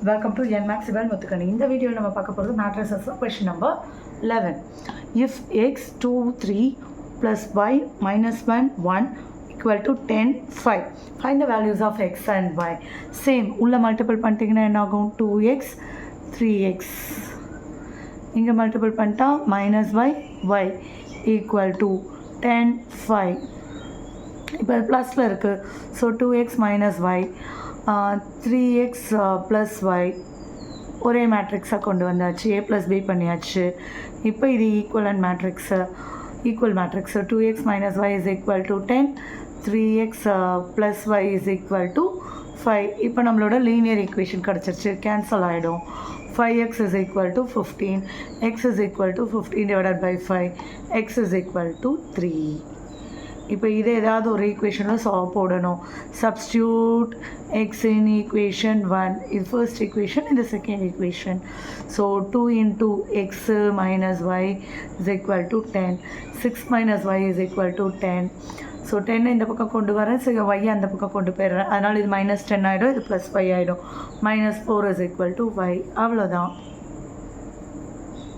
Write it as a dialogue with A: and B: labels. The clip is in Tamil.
A: Welcome to NMAX Muthukani. In the video, we will talk about matrices. Question number 11. If x 2 3 plus y minus 1 1 equal to 10 5. Find the values of x and y. Same. Ulla multiple pantigna and now 2x 3x. Inga multiple panta minus y equal to 10 5. இப்போ ப்ளஸில் இருக்குது. So 2x minus y 3x plus y ஒரே மேட்ரிக்ஸாக கொண்டு வந்தாச்சு. a plus b பண்ணியாச்சு. இப்போ இது equivalent matrix equal matrix 2x minus y is equal to 10 3x plus y is equal to 5. இப்போ நம்மளோட லீனியர் ஈக்குவேஷன் கிடச்சிருச்சு. கேன்சல் ஆகிடும். 5x is equal to 15 x is equal to 15 divided by 5 x is equal to 3. இப்போ இது ஏதாவது ஒரு ஈக்குவேஷனில் சால்வ் போடணும். சப்ஸ்டியூட் எக்ஸ் இன் ஈக்குவேஷன் 1 இது ஃபர்ஸ்ட் ஈக்குவேஷன், இது second equation. So 2 into x minus y is equal to 10 6 minus y is equal to 10. So 10 இந்த பக்கம் கொண்டு வரேன். ஸோ y அந்த பக்கம் கொண்டு போயிடுறேன். அதனால் இது -10 ஆகிடும், இது +5 ஆகிடும். -4 is equal to y. அவ்வளோதான்.